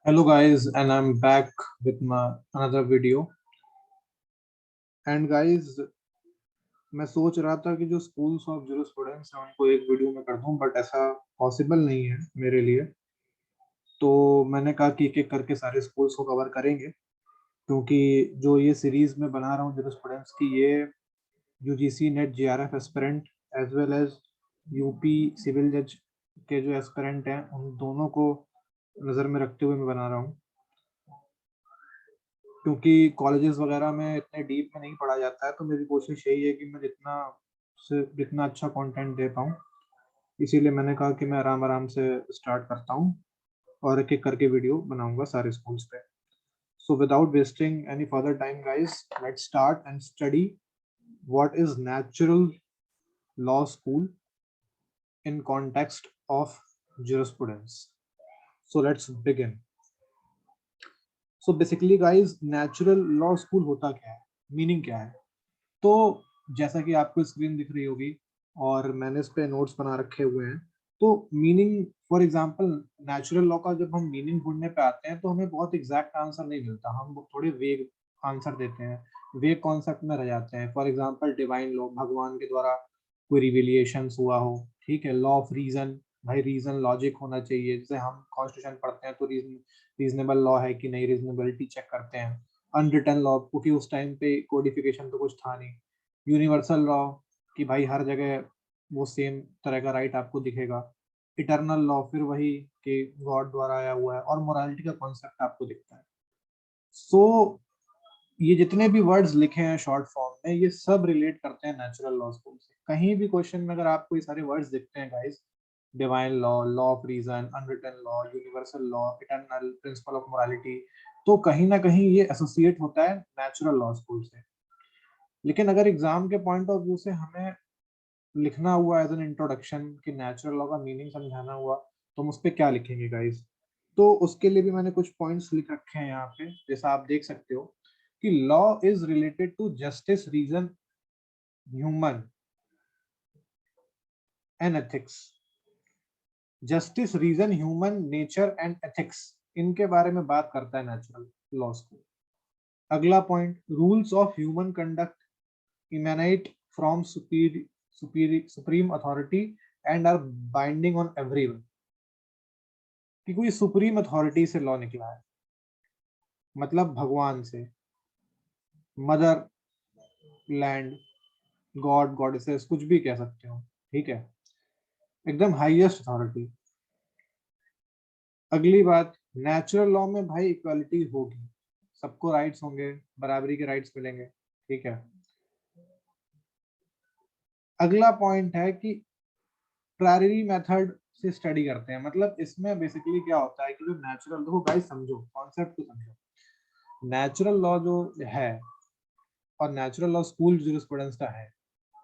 Hello guys, and I'm back with my another video. And guys, मैं सोच रहा था कि जो स्कूल्स ऑफ जूरिस्प्रूडेंस है उनको एक वीडियो में कर दूं, बट ऐसा पॉसिबल नहीं है मेरे लिए। तो मैंने कहा कि एक एक करके सारे स्कूल्स को कवर करेंगे, क्योंकि जो ये सीरीज में बना रहा हूँ जूरिस्प्रूडेंस की, ये UGC NET JRF aspirant as well as UP civil जज के जो एस्पिरेंट हैं उन दोनों को नज़र में रखते हुए मैं बना रहा हूँ, क्योंकि कॉलेजेस वगैरह में इतने डीप में नहीं पढ़ा जाता है। तो मेरी कोशिश यही है कि मैं जितना अच्छा कंटेंट दे पाऊँ। इसीलिए मैंने कहा कि मैं आराम आराम से स्टार्ट करता हूँ और एक एक करके वीडियो बनाऊंगा सारे स्कूल्स पे। So without wasting any further time guys, let's start and study what is natural law school in context of jurisprudence. So let's begin. So basically guys, natural law school होता क्या है, meaning क्या है? तो जैसा कि आपको स्क्रीन दिख रही होगी और मैंने इस पे नोट्स बना रखे हुए हैं। तो meaning, for example, natural law का जब हम मीनिंग ढूंढने पे आते हैं तो हमें बहुत एग्जैक्ट आंसर नहीं मिलता, हम थोड़े वेग आंसर देते हैं, वेग कॉन्सेप्ट में रह जाते हैं। फॉर एग्जांपल डिवाइन लॉ, भगवान के द्वारा कोई रिविलिएशन हुआ हो, ठीक है। लॉ ऑफ रीजन, भाई रीजन लॉजिक होना चाहिए। जैसे हम कॉन्स्टिट्यूशन पढ़ते हैं तो रीजनेबल लॉ है कि नहीं, रीजनेबिलिटी चेक करते हैं। अनरिटन लॉ, क्योंकि उस टाइम पे कोडिफिकेशन तो कुछ था नहीं। यूनिवर्सल लॉ कि भाई हर जगह वो सेम तरह का राइट आपको दिखेगा। इटर्नल लॉ फिर वही कि गॉड द्वारा आया हुआ है। और मोरालिटी का कॉन्सेप्ट आपको दिखता है। सो ये जितने भी वर्ड्स लिखे हैं शॉर्ट फॉर्म में, ये सब रिलेट करते हैं नेचुरल लॉ स्कूल से। कहीं भी क्वेश्चन में अगर आपको ये सारे वर्ड्स दिखते हैं guys, divine law, law of reason, unwritten law, universal law, eternal, principle of morality, तो कहीं ना कहीं ये एसोसिएट होता है नेचुरल लॉ स्कूल से। लेकिन अगर एग्जाम के पॉइंट ऑफ व्यू से हमें लिखना हुआ एज एन इंट्रोडक्शन कि नेचुरल लॉ का मीनिंग समझाना हुआ, तो हम उस पर क्या लिखेंगे गाइस? तो उसके लिए भी मैंने कुछ पॉइंट्स लिख रखे हैं यहाँ पे, जैसा आप देख सकते हो कि law is related to justice, reason, human and ethics. Justice, reason, human, nature and ethics, इनके बारे में बात करता है नेचुरल लॉ स्कूल। अगला point, rules of human conduct emanate from supreme authority and are binding on everyone. कि कोई supreme authority से लॉ निकला है, मतलब भगवान से, मदर लैंड, गॉड, गॉडेसेस, कुछ भी कह सकते हो, ठीक है, एकदम हाईएस्ट अथॉरिटी। अगली बात, नेचुरल लॉ में भाई इक्वालिटी होगी, सबको राइट्स होंगे, बराबरी के राइट्स मिलेंगे, ठीक है। अगला पॉइंट है कि प्रायरी मेथड से स्टडी करते हैं। मतलब इसमें बेसिकली क्या होता है कि जो नेचुरल, देखो गाइस समझो कॉन्सेप्ट को, समझो नेचुरल लॉ जो है और नेचुरल लॉ स्कूल जूरिस्प्रूडेंस का है,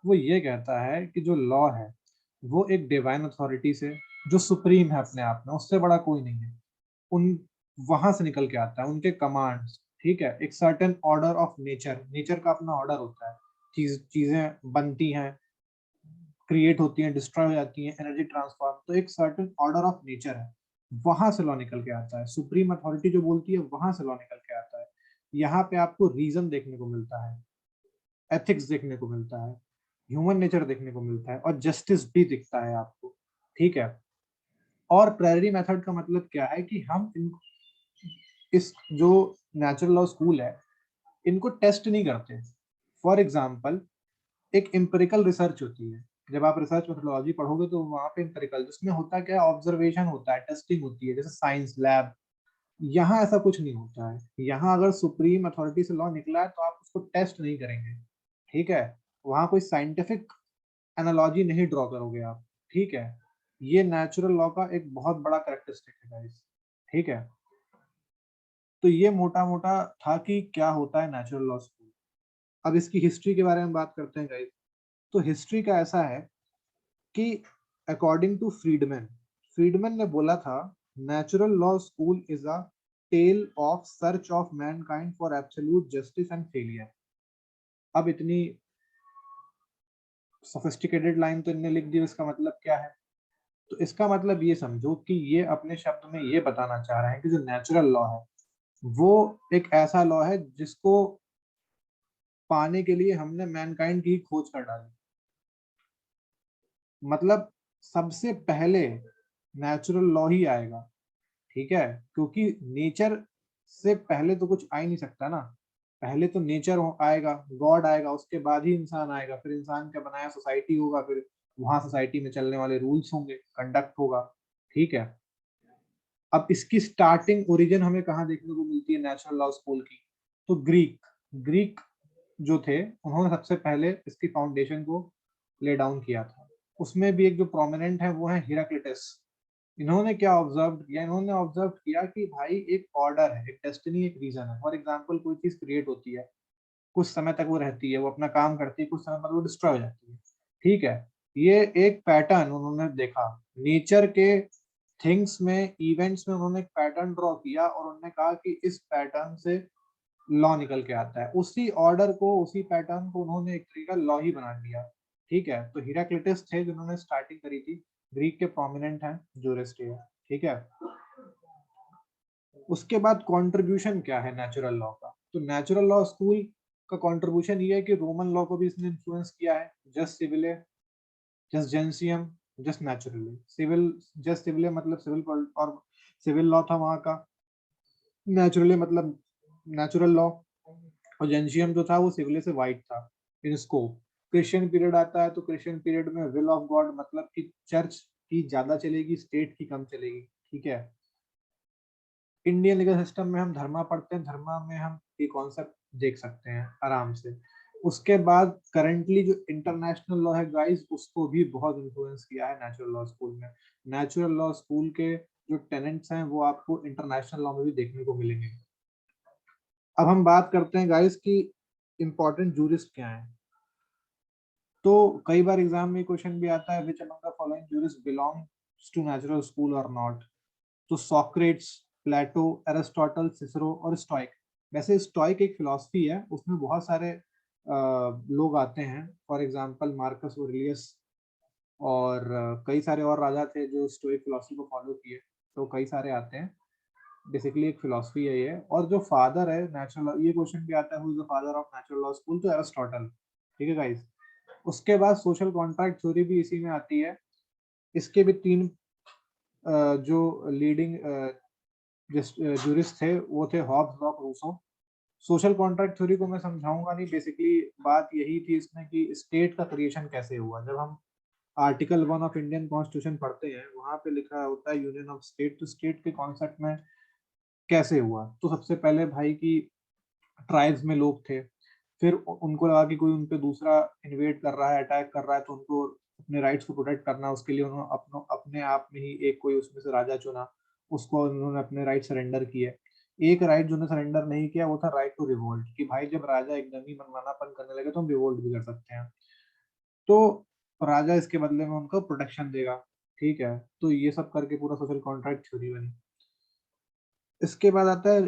वो ये कहता है कि जो लॉ है वो एक डिवाइन अथॉरिटी से, जो सुप्रीम है अपने आप में, उससे बड़ा कोई नहीं है, उन वहां से निकल के आता है, उनके कमांड्स, ठीक है। एक certain order of nature, nature का अपना ऑर्डर होता है, चीजें बनती हैं, क्रिएट होती हैं, डिस्ट्रॉय हो जाती हैं, एनर्जी ट्रांसफॉर्म, तो एक सर्टेन ऑर्डर ऑफ नेचर है, वहां से लॉ निकल के आता है। सुप्रीम अथॉरिटी जो बोलती है वहां से लॉ निकल के आता है। यहाँ पे आपको रीजन देखने को मिलता है, एथिक्स देखने को मिलता है, ह्यूमन नेचर देखने को मिलता है, और जस्टिस भी दिखता है आपको, ठीक है। और प्रायरी मेथड का मतलब क्या है कि हम इस जो नेचुरल लॉ स्कूल है, इनको टेस्ट नहीं करते। फॉर एग्जाम्पल, एक एम्पिरिकल रिसर्च होती है, जब आप रिसर्च मेथोडोलॉजी पढ़ोगे तो वहां पे एम्पिरिकल, जिसमें होता क्या है, ऑब्जर्वेशन होता है, टेस्टिंग होती है, जैसे साइंस लैब। यहाँ ऐसा कुछ नहीं होता है। यहाँ अगर सुप्रीम अथॉरिटी से लॉ निकला है तो आप उसको टेस्ट नहीं करेंगे, ठीक है। वहां कोई साइंटिफिक एनालॉजी नहीं ड्रॉ करोगे आप, ठीक है। ये नेचुरल लॉ का एक बहुत बड़ा कैरेक्टरिस्टिक है गाइस, ठीक है। तो ये मोटा मोटा था कि क्या होता है नेचुरल लॉ स्कूल। अब इसकी हिस्ट्री के बारे में बात करते हैं गाइस। तो हिस्ट्री का ऐसा है कि अकॉर्डिंग टू फ्रीडमैन, फ्रीडमैन ने बोला था, natural law school is a tale of search of mankind for absolute justice and failure. अब इतनी सोफिस्टिकेटेड लाइन तो इनने लिख दी, इसका मतलब क्या है? तो इसका मतलब ये समझो कि ये अपने शब्द में ये बताना चाह रहे हैं कि जो नेचुरल लॉ है वो एक ऐसा लॉ है जिसको पाने के लिए हमने मैनकाइंड की खोज कर डाली। मतलब सबसे पहले नेचुरल लॉ ही आएगा, ठीक है, क्योंकि नेचर से पहले तो कुछ आ ही नहीं सकता ना। पहले तो नेचर आएगा, गॉड आएगा, उसके बाद ही इंसान आएगा, फिर इंसान का बनाया सोसाइटी होगा, फिर वहां सोसाइटी में चलने वाले रूल्स होंगे, कंडक्ट होगा, ठीक है। अब इसकी स्टार्टिंग ओरिजिन हमें कहाँ देखने को मिलती है नेचुरल लॉ स्कूल की? तो ग्रीक ग्रीक जो थे उन्होंने सबसे पहले इसकी फाउंडेशन को ले डाउन किया था। उसमें भी एक जो प्रोमिनेंट है वो है हिराक्लिटस। इन्होंने क्या ऑब्जर्व किया? इन्होंने ऑब्जर्व किया कि भाई एक ऑर्डर है, एक डेस्टिनी, एक रीजन है। फॉर एग्जांपल कोई चीज क्रिएट होती है, कुछ समय तक वो रहती है, वो अपना काम करती है, कुछ समय बाद वो डिस्ट्रॉय हो जाती है, ठीक है। ये एक पैटर्न उन्होंने देखा नेचर के थिंग्स में, इवेंट्स में। उन्होंने एक पैटर्न ड्रॉ किया और उन्होंने कहा कि इस पैटर्न से लॉ निकल के आता है। उसी ऑर्डर को, उसी पैटर्न को उन्होंने एक तरीका लॉ ही बना दिया, ठीक है। तो हिराक्लिटस थे जिन्होंने स्टार्टिंग करी थी। ग्रीक के प्रोमिनेंट हैं यूरिस्टिया, ठीक है। उसके बाद कंट्रीब्यूशन क्या है नेचुरल लॉ का? तो नेचुरल लॉ स्कूल का कंट्रीब्यूशन ये है कि रोमन लॉ को भी इसने इन्फ्लुएंस किया है। Jus civile, jus gentium, jus naturale. Civil, jus civile मतलब सिविल और सिविल लॉ था वहां का। नेचुरली मतलब नेचुरल लॉ। और जेंसियम जो था वो सिविले से वाइट था इन स्कोप। क्रिश्चियन पीरियड आता है तो क्रिश्चियन पीरियड में विल ऑफ गॉड, मतलब कि चर्च की ज्यादा चलेगी, स्टेट की कम चलेगी, ठीक है। इंडियन लीगल सिस्टम में हम धर्मा पढ़ते हैं, धर्मा में हम ये कॉन्सेप्ट देख सकते हैं आराम से। उसके बाद करंटली जो इंटरनेशनल लॉ है गाइस, उसको भी बहुत इन्फ्लुएंस किया है नेचुरल लॉ स्कूल में। नेचुरल लॉ स्कूल के जो टेनेंट्स हैं वो आपको इंटरनेशनल लॉ में भी देखने को मिलेंगे। अब हम बात करते हैं गाइस कि इंपॉर्टेंट जूरिस्ट क्या है। तो कई बार एग्जाम में क्वेश्चन भी आता है, which among the following jurist belongs to natural school और नॉट। तो सॉक्रेट्स, प्लेटो, एरिस्टोटल, सिसरो और स्टोइक। वैसे स्टोइक एक फिलॉसफी है, उसमें बहुत सारे लोग आते हैं। फॉर एग्जांपल मार्कस ऑरेलियस और कई सारे और राजा थे जो स्टोइक फिलॉसफी को फॉलो किए। तो कई सारे आते हैं। बेसिकली एक फिलॉसफी है ये। और जो फादर है नेचुरल, ये क्वेश्चन भी आता है, who is the father of natural law school? तो एरिस्टोटल, ठीक है गाइस। उसके बाद सोशल कॉन्ट्रैक्ट थ्योरी भी इसी में आती है। इसके भी तीन जो लीडिंग जूरिस्ट थे वो थे Hobbes, Locke, Rousseau. Social contract theory को मैं समझाऊंगा नहीं। बेसिकली बात यही थी इसमें कि स्टेट का क्रिएशन कैसे हुआ। जब हम आर्टिकल 1 ऑफ इंडियन कॉन्स्टिट्यूशन पढ़ते हैं, वहां पे लिखा होता है यूनियन ऑफ स्टेट। तो स्टेट के कॉन्सेप्ट में कैसे हुआ? तो सबसे पहले भाई की ट्राइब्स में लोग थे, फिर उनको लगा कि कोई उन पे दूसरा इन्वेड कर रहा है, अटैक कर रहा है, तो उनको अपने राइट्स को प्रोटेक्ट करना, उसके लिए उन्होंने अपने आप में ही एक कोई उसमें से राजा चुना। उसको उन्होंने अपने राइट सरेंडर किए। एक राइट जो उन्होंने सरेंडर नहीं किया वो था राइट टू रिवोल्ट, कि भाई जब राजा एकदम ही मनमानापन करने लगे तो हम रिवोल्ट भी कर सकते हैं। तो राजा इसके बदले में उनको प्रोटेक्शन देगा, ठीक है। तो ये सब करके पूरा सोशल कॉन्ट्रैक्ट थ्योरी बनी। इसके बाद आता है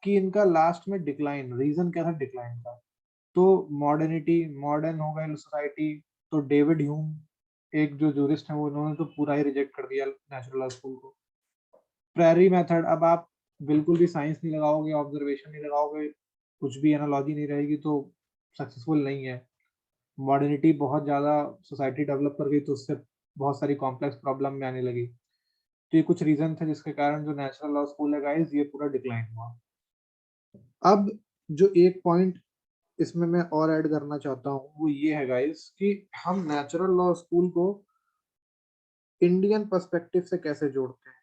कि इनका लास्ट में डिक्लाइन, रीजन क्या था डिक्लाइन का? तो मॉडर्निटी, मॉडर्न हो गई सोसाइटी। तो डेविड ह्यूम एक जो जूरिस्ट है, वो उन्होंने तो पूरा ही रिजेक्ट कर दिया नेचुरल लॉ स्कूल को। प्रेरी मेथड, अब आप बिल्कुल भी साइंस नहीं लगाओगे, ऑब्जर्वेशन नहीं लगाओगे, कुछ भी एनालॉजी नहीं रहेगी तो सक्सेसफुल नहीं है। मॉडर्निटी बहुत ज्यादा सोसाइटी डेवलप कर गई तो उससे बहुत सारी कॉम्प्लेक्स प्रॉब्लम में आने लगी। तो ये कुछ रीजन थे जिसके कारण जो नेचुरल लॉ स्कूल है गाइस, ये पूरा डिक्लाइन हुआ। अब जो एक पॉइंट इसमें मैं और ऐड करना चाहता हूँ वो ये है गाइस कि हम नेचुरल लॉ स्कूल को इंडियन पर्सपेक्टिव से कैसे जोड़ते हैं।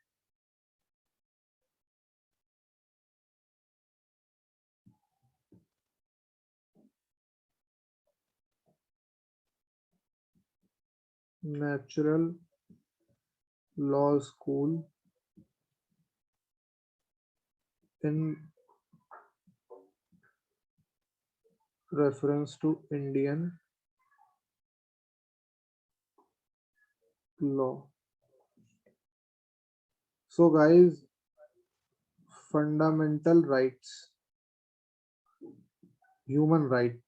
Natural law school in reference to Indian law. So guys, fundamental rights, human right,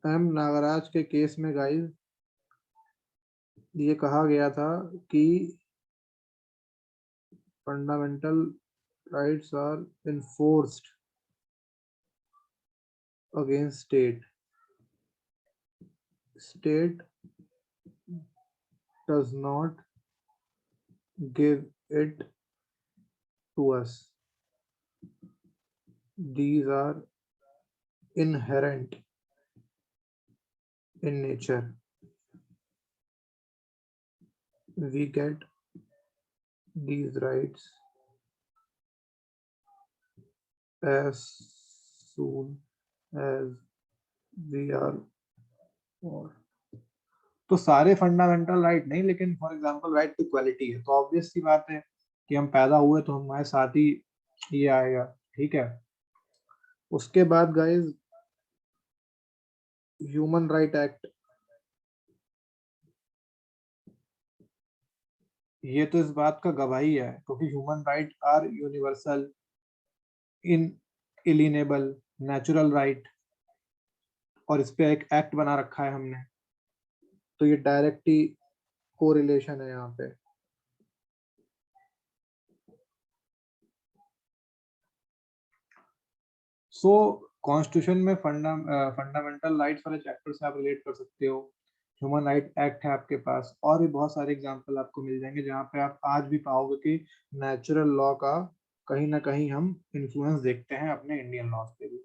M Nagaraj के केस में गाइस ये कहा गया था कि fundamental rights are enforced against state does not give it to us. These are inherent in nature. We get these rights as soon as we are born. तो सारे fundamental right नहीं, लेकिन for example right to equality है, तो obvious सी बात है कि हम पैदा हुए तो हमारे साथ ही ये आएगा, ठीक है। उसके बाद गाइस ह्यूमन राइट एक्ट, ये तो इस बात का गवाही है, क्योंकि human right are universal, inalienable, natural right, और इस पे एक एक्ट बना रखा है हमने, तो ये डायरेक्ट ही कोरिलेशन है यहाँ पे। सो कॉन्स्टिट्यूशन में फंडामेंटल राइट्स वाले चैप्टर से आप रिलेट कर सकते हो। ह्यूमन राइट एक्ट है आपके पास, और भी बहुत सारे एग्जांपल आपको मिल जाएंगे जहाँ पे आप आज भी पाओगे कि नेचुरल लॉ का कहीं ना कहीं हम इन्फ्लुएंस देखते हैं अपने इंडियन लॉज पे भी।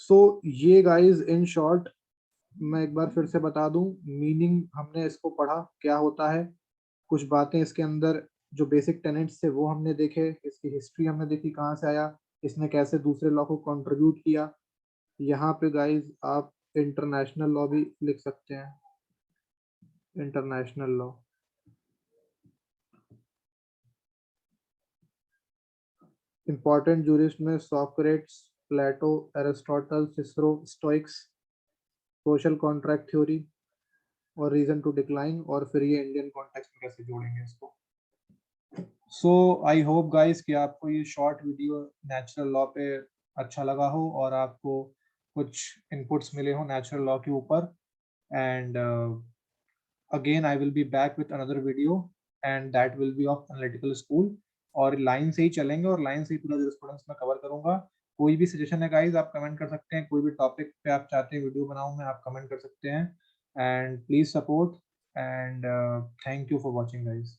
सो ये गाइस इन शॉर्ट मैं एक बार फिर से बता दूं, मीनिंग हमने इसको पढ़ा क्या होता है, कुछ बातें इसके अंदर जो बेसिक टेनेंट्स थे वो हमने देखे, इसकी हिस्ट्री हमने देखी कहाँ से आया, इसने कैसे दूसरे लॉ को कंट्रीब्यूट किया। यहाँ पे गाइस आप इंटरनेशनल लॉ भी लिख सकते हैं, इंटरनेशनल लॉ। इंपॉर्टेंट जूरिस्ट में Socrates, Plato, Aristotle, Cicero, Stoics, social contract theory और रीजन टू डिक्लाइन, और फिर ये इंडियन कॉन्टेक्स्ट में कैसे जोड़ेंगे इसको। सो आई होप गाइस कि आपको ये शॉर्ट वीडियो नेचुरल लॉ पे अच्छा लगा हो और आपको कुछ इनपुट्स मिले हो नेचुरल लॉ के ऊपर। And again I will be back with another video, and that will be of analytical school, और लाइन से ही चलेंगे और लाइन से ही पूरा जूरिस्प्रूडेंस में कवर करूंगा। कोई भी सजेशन है गाइस आप कमेंट कर सकते हैं, कोई भी टॉपिक पे आप चाहते हैं वीडियो बनाऊं मैं, आप कमेंट कर सकते हैं। And please support, and thank you for watching guys.